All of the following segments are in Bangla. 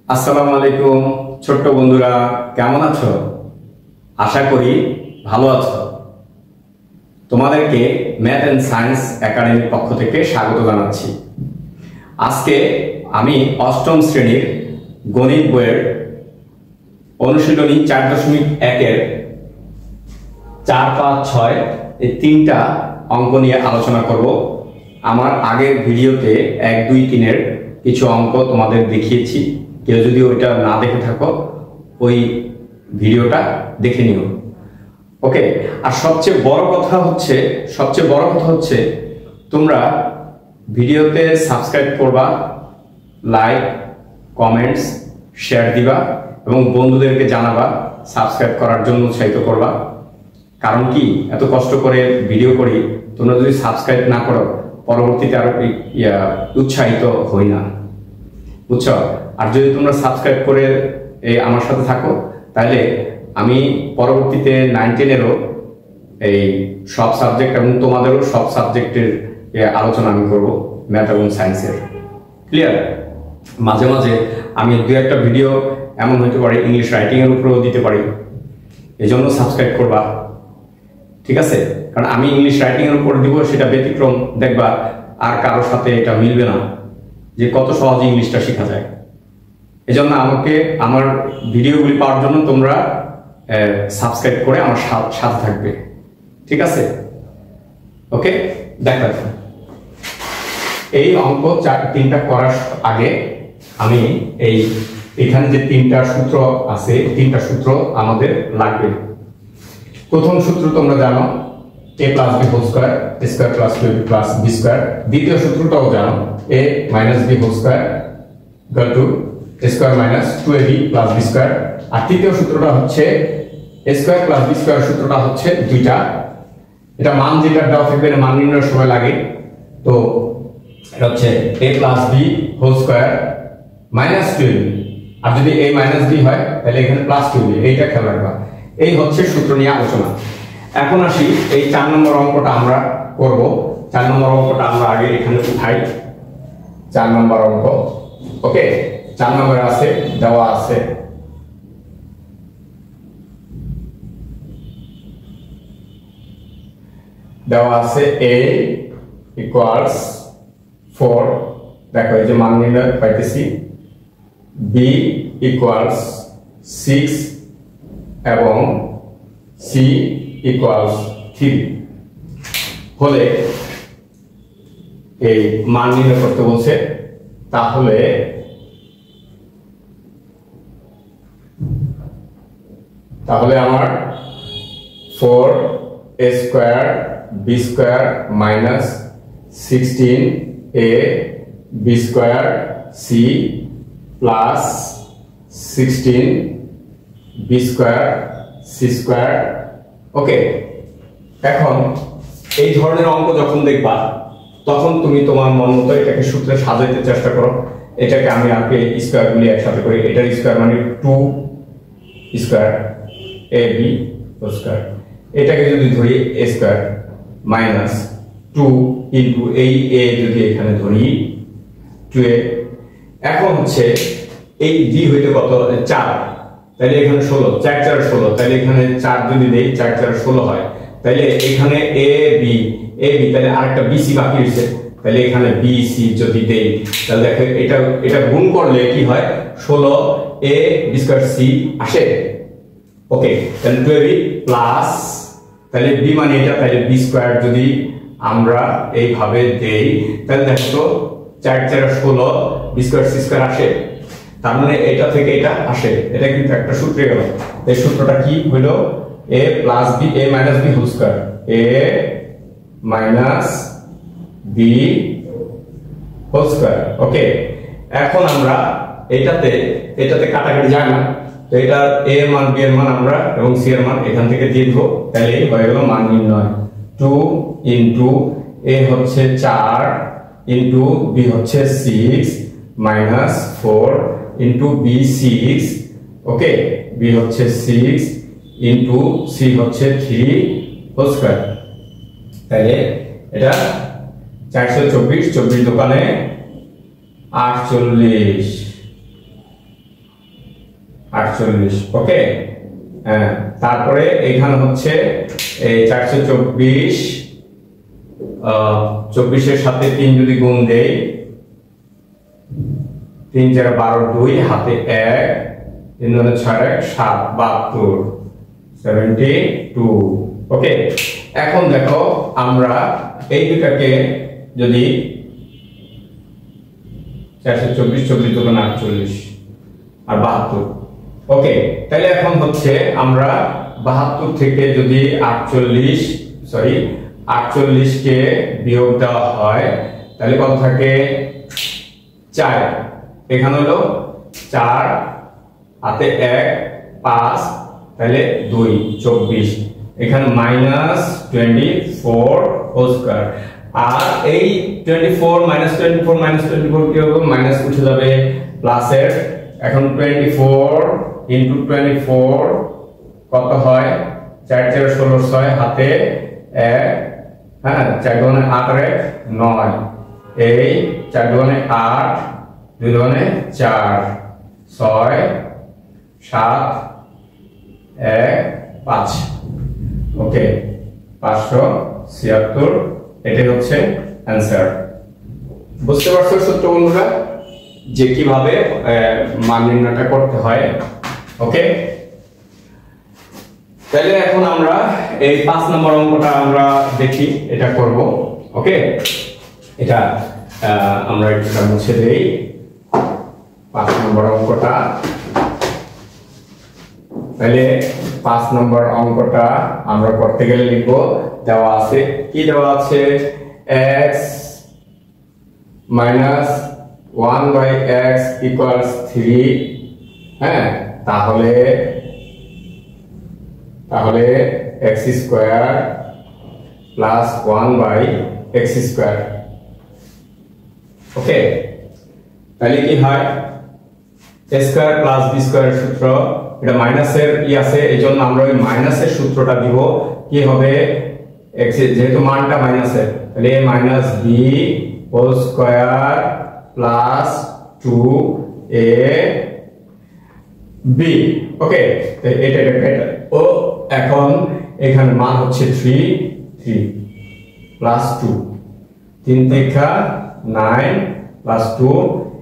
আসসালামু আলাইকুম ছোট্ট বন্ধুরা, কেমন আছো? আশা করি ভালো আছো। তোমাদেরকে ম্যাথ এন্ড সায়েন্স একাডেমির পক্ষ থেকে স্বাগত জানাচ্ছি। আজকে আমি অষ্টম শ্রেণীর গণিত বইয়ের অনুশীলনী 4.1-এর 4, 5, 6 এই তিনটা অঙ্ক নিয়ে আলোচনা করব। আমার আগের ভিডিওতে 1, 2, 3-এর কিছু অঙ্ক তোমাদের দেখিয়েছি। কেউ যদি ওইটা না দেখে থাকো ওই ভিডিওটা দেখে নিও। ওকে, আর সবচেয়ে বড় কথা হচ্ছে তোমরা ভিডিওতে সাবস্ক্রাইব করবা, লাইক, কমেন্টস, শেয়ার দিবা এবং বন্ধুদেরকে জানাবা সাবস্ক্রাইব করার জন্য উৎসাহিত করবা। কারণ কি, এত কষ্ট করে ভিডিও করি, তোমরা যদি সাবস্ক্রাইব না করো পরবর্তীতে আর উৎসাহিত হই না, বুঝছো? আর যদি তোমরা সাবস্ক্রাইব করে আমার সাথে থাকো তাহলে আমি পরবর্তীতে 9, 10-এরও এই সব সাবজেক্ট এবং তোমাদেরও সব সাবজেক্টের আলোচনা আমি করব, ম্যাথ এবং সায়েন্সের। ক্লিয়ার? মাঝে মাঝে আমি 2-1টা ভিডিও এমন হতে পারে ইংলিশ রাইটিংয়ের উপরেও দিতে পারি, এই জন্য সাবস্ক্রাইব করবা, ঠিক আছে? কারণ আমি ইংলিশ রাইটিংয়ের উপর দিব, সেটা ব্যতিক্রম, দেখবা আর কারোর সাথে এটা মিলবে না যে কত সহজে ইংলিশটা শেখা যায়। এজন্য আমাকে আমার ভিডিওগুলি পাওয়ার জন্য তোমরা সাবস্ক্রাইব করে আমার সাথে থাকবে, ঠিক আছে? ওকে, দেখো এই অঙ্ক 3টা করার আগে আমি এখানে যে 3টা সূত্র আছে, 3টা সূত্র আমাদের লাগবে। প্রথম সূত্র তোমরা জানো, a + b² a² + 2ab + b²। দ্বিতীয় সূত্রটাও জানো, a - b² = a² - 2ab + b²। আর তৃতীয় সূত্রটা হচ্ছে a² + b² সূত্রটা হচ্ছে দুইটা। এটা মান যেটা দেওয়া থাকবে মান নির্ণয়ের সময় লাগে, তো এটা হচ্ছে a + b² - 2ab। আর যদি a - b হয় তাহলে এখানে +2ab, এইটা খেয়াল রাখবা। এই হচ্ছে সূত্র নিয়ে আলোচনা। এখন আসি এই 4 নম্বর অঙ্কটা আমরা করব। 4 নম্বর অঙ্কটা আমরা আগে এখানে উঠাই। 4 নম্বর অঙ্ক, ওকে? 4 নম্বরে আছে, দেওয়া আছে a = 4। দেখো এই যে মান নির্ণয় পাইতেছি, b = 6 এবং c = 3 হলে এই মান নির্ণয় করতে বলছে। তাহলে আমার 4a² b² - 16ab² c + 16b² c²। ওকে, এখন এই ধরনের অঙ্ক যখন দেখবা তখন তুমি তোমার মন মতো এটাকে সূত্রে সাজাইতে চেষ্টা করো। এটাকে আমি আগে স্কয়ারগুলি একসাথে করি। এটার স্কয়ার মানে 2² ab²। এটাকে যদি ধরি a² - 2 ইনটু এই a যদি এখানে ধরি 2a। এখন হচ্ছে এই b হইতে কত? 4, তাহলে এখানে 16, 4 4 16, তাহলে এখানে 4 যদি দেই 4 4 16 হয়, তাহলে এখানে ab তাহলে আরেকটা bc বাকি আছে, তাহলে এখানে bc যদি দেই তাহলে দেখো এটা গুণ করলে কি হয়? 16a b² c আসে। ওকে, তাহলে 2ab প্লাস, তাহলে b মানে এটা, তাহলে b² যদি আমরা এইভাবে দেই তাহলে দেখো তো 4 4 16 b² c² আসে। তার মানে এটা থেকে এটা আসে, এটা কিন্তু একটা সূত্রে গেল। এই সূত্রটা কি হলো? a + b a - b² a - b²। ওকে, এখন আমরা এটাতে কাটাকাটি যায় না, তো এটা a এর মান b এর মান আমরা এবং c এর মান এখান থেকে দিয়ে দেব, তাহলে হয়ে গেল মান নির্ণয়। 2 ইনটু a হচ্ছে 4 ইনটু b হচ্ছে 6 - 4 ইনটু b 6। ওকে, b হচ্ছে 6 ইনটু c হচ্ছে 3²। তাহলে এটা 424, 24 দোকানে 48। 48। ওকে, তারপরে এখানে হচ্ছে এই 424, 24-এর সাথে 3 যদি গুণ দেই, 3 4 12, 2 হাতে 1, 3 2 6 1 7, 72, 72। ওকে, এখন দেখো আমরা এই দুটাকে যদি 424, 24 2 48 আর 72। ওকে, তাহলে এখন হচ্ছে আমরা 72 থেকে যদি 48 কে বিয়োগ দেওয়া হয় তাহলে কত থাকে? 4। এখানে হলো 4 হাতে 1 5, তাহলে 2 24। এখানে -24 হোল স্কয়ার। আর এই 24 -24 কি হবে? মাইনাস উঠে যাবে প্লাসের। এখন 24 ইনটু 24 কত হয়? 4 4 16 6 হাতে 1, হ্যাঁ 4 2 8 আর 1 9, এই 4 2 8, 2 2 4, 6 7 1 5। ওকে, 576। এটাই হচ্ছে অ্যান্সার। বুঝতে পারছো ছোট্ট বন্ধুরা যে কিভাবে মান নির্ণয়টা করতে হয়? ওকে, তাহলে এখন আমরা এই 5 নম্বর অঙ্কটা আমরা দেখি, এটা করব। ওকে, এটা আমরা এটা মুছে দেই। 5 নম্বর অঙ্কটা, তাহলে 5 নম্বর অঙ্কটা আমরা করতে গেলে লিখব, দেওয়া আছে কি? দেওয়া আছে x minus 1/x equals 3। হ্যাঁ, তাহলে x square plus 1/x square. Okay, তাহলে কি হয়? a স্কয়ার প্লাস b স্কয়ারের সূত্র, এটা মাইনাসের আছে, এইজন্য আমরা ওই মাইনাসের সূত্রটা দিব। কি হবে? x যেহেতু মানটা মাইনাসের, তাহলে a minus b whole square plus 2ab। Okay, এটা ও এখন এখানে মান হচ্ছে 3 plus 2, 3 3 9 plus 2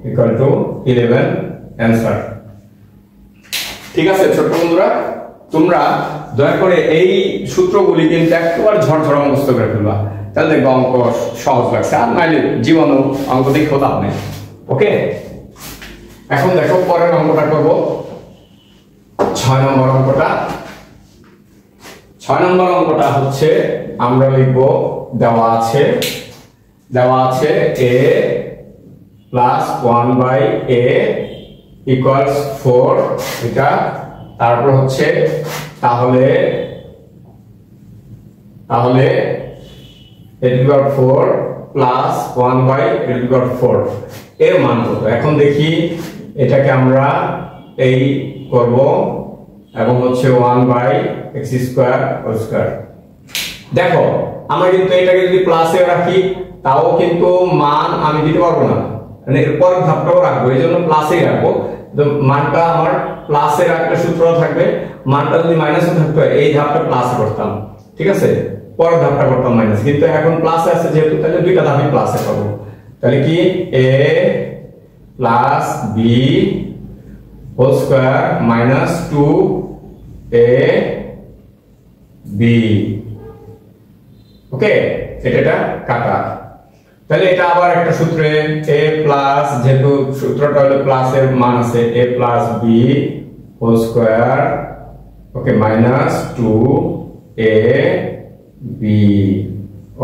equal to 11 answer. ঠিক আছে ছোট বন্ধুরা, তোমরা দয়া করে এই সূত্রগুলি কিন্তু একবার ঝরঝরা মুখস্থ করে ফেলবা, তাহলে দেখবো অঙ্ক সহজ লাগছে। আর নাইলে জীবনও অঙ্ক দেখে লাভ নেই। ওকে, এখন দেখো পরের অঙ্কটা করব, 6 নম্বর অঙ্কটা। 6 নম্বর অঙ্কটা হচ্ছে আমরা লিখব, দেওয়া আছে a প্লাস 1/a ইকুয়ালস 4। এটা তারপর হচ্ছে তাহলে a⁴ প্লাস 1/a⁴ এর মান কত? এখন দেখি এটাকে আমরা এই করব, এবং হচ্ছে 1/x²²। দেখো আমরা কিন্তু এটাকে যদি প্লাসে রাখি তাও কিন্তু মান আমি দিতে পারবো না, মানে এরপর ধাপটাও রাখবো, এই জন্য প্লাসেই রাখবো। তো মানটা আমার প্লাসে রাখলে সূত্র থাকবে, মানটা যদি মাইনাসে থাকতো এই ধাপটা প্লাস করতাম, ঠিক আছে, পরের ধাপটা করতাম মাইনাস। কিন্তু এখন প্লাসে আছে যেহেতু, তাহলে দুইটা ধাপই প্লাসে পাবো। তাহলে কি a plus b whole square minus 2ab। Okay, এটা কাটা। তাহলে এটা আবার একটা সূত্রে a প্লাস, যেহেতু সূত্রটা হলো প্লাসের মান আছে, a plus b whole square, okay, minus 2ab।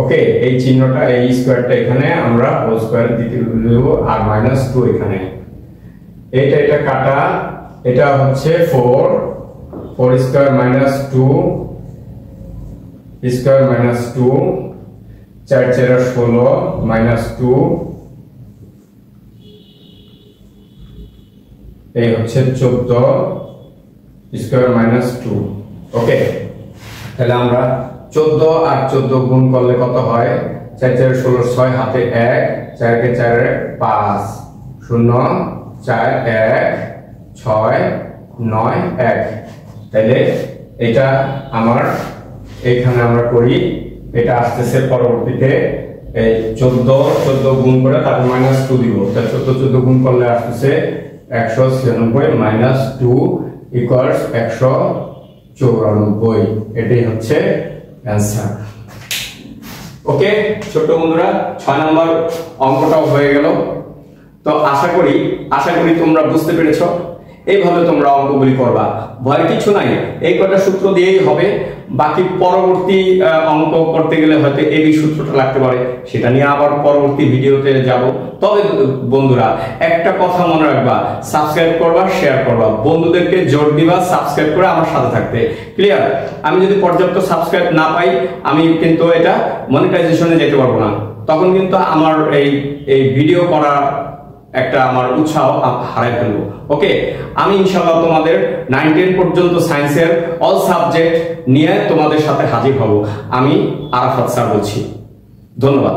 Okay, এই চিহ্নটা, এই স্কয়ারটা এখানে আমরা হোল স্কয়ার দিতে দেব, আর মাইনাস 2 এখানে। এটা কাটা, এটা হচ্ছে 4 square minus 2 square minus 2, 4 4 16 minus 2, এই হচ্ছে 14 স্কয়ার মাইনাস 2। ওকে, তাহলে আমরা 14 আর 14 গুণ করলে কত হয়? 4 4 16 6 হাতে 1, 4 কে 4 5 0 4 1 6 9 1, তাহলে এটা আমার এখানে আমরা করি, এটা আসতেছে পরবর্তীতে এই 14 গুণ করে তারপর -2 দিব, তাহলে 14 গুণ করলে আসতেছে 196 - 2 ইকুয়ালস 194, এটাই হচ্ছে অ্যান্সার। ওকে ছোট বন্ধুরা, 6 নম্বর অঙ্কটাও হয়ে গেল। তো আশা করি তোমরা বুঝতে পেরেছো। এইভাবে তোমরা অঙ্কগুলি করবা, ভয় কিছু নাই, এই কটা সূত্র দিয়েই হবে। বাকি পরবর্তী অঙ্ক করতে গেলে হয়তো এই সূত্রটা লাগতে পারে, সেটা নিয়ে আবার পরবর্তী ভিডিওতে যাব। তবে বন্ধুরা একটা কথা মনে রাখবা, সাবস্ক্রাইব করবা, শেয়ার করবা, বন্ধুদেরকে জোর দিবা সাবস্ক্রাইব করে আমার সাথে থাকতে। ক্লিয়ার? আমি যদি পর্যাপ্ত সাবস্ক্রাইব না পাই, আমি কিন্তু এটা মনিটাইজেশনে যেতে পারবো না, তখন কিন্তু আমার এই ভিডিও করা একটা আমার উৎসাহ হারাই ফেলবো। ওকে, আমি ইনশাআল্লাহ তোমাদের 9 10 পর্যন্ত সায়েন্সের অল সাবজেক্ট নিয়ে তোমাদের সাথে হাজির হব। আমি আরাফাত স্যার বলছি। ধন্যবাদ।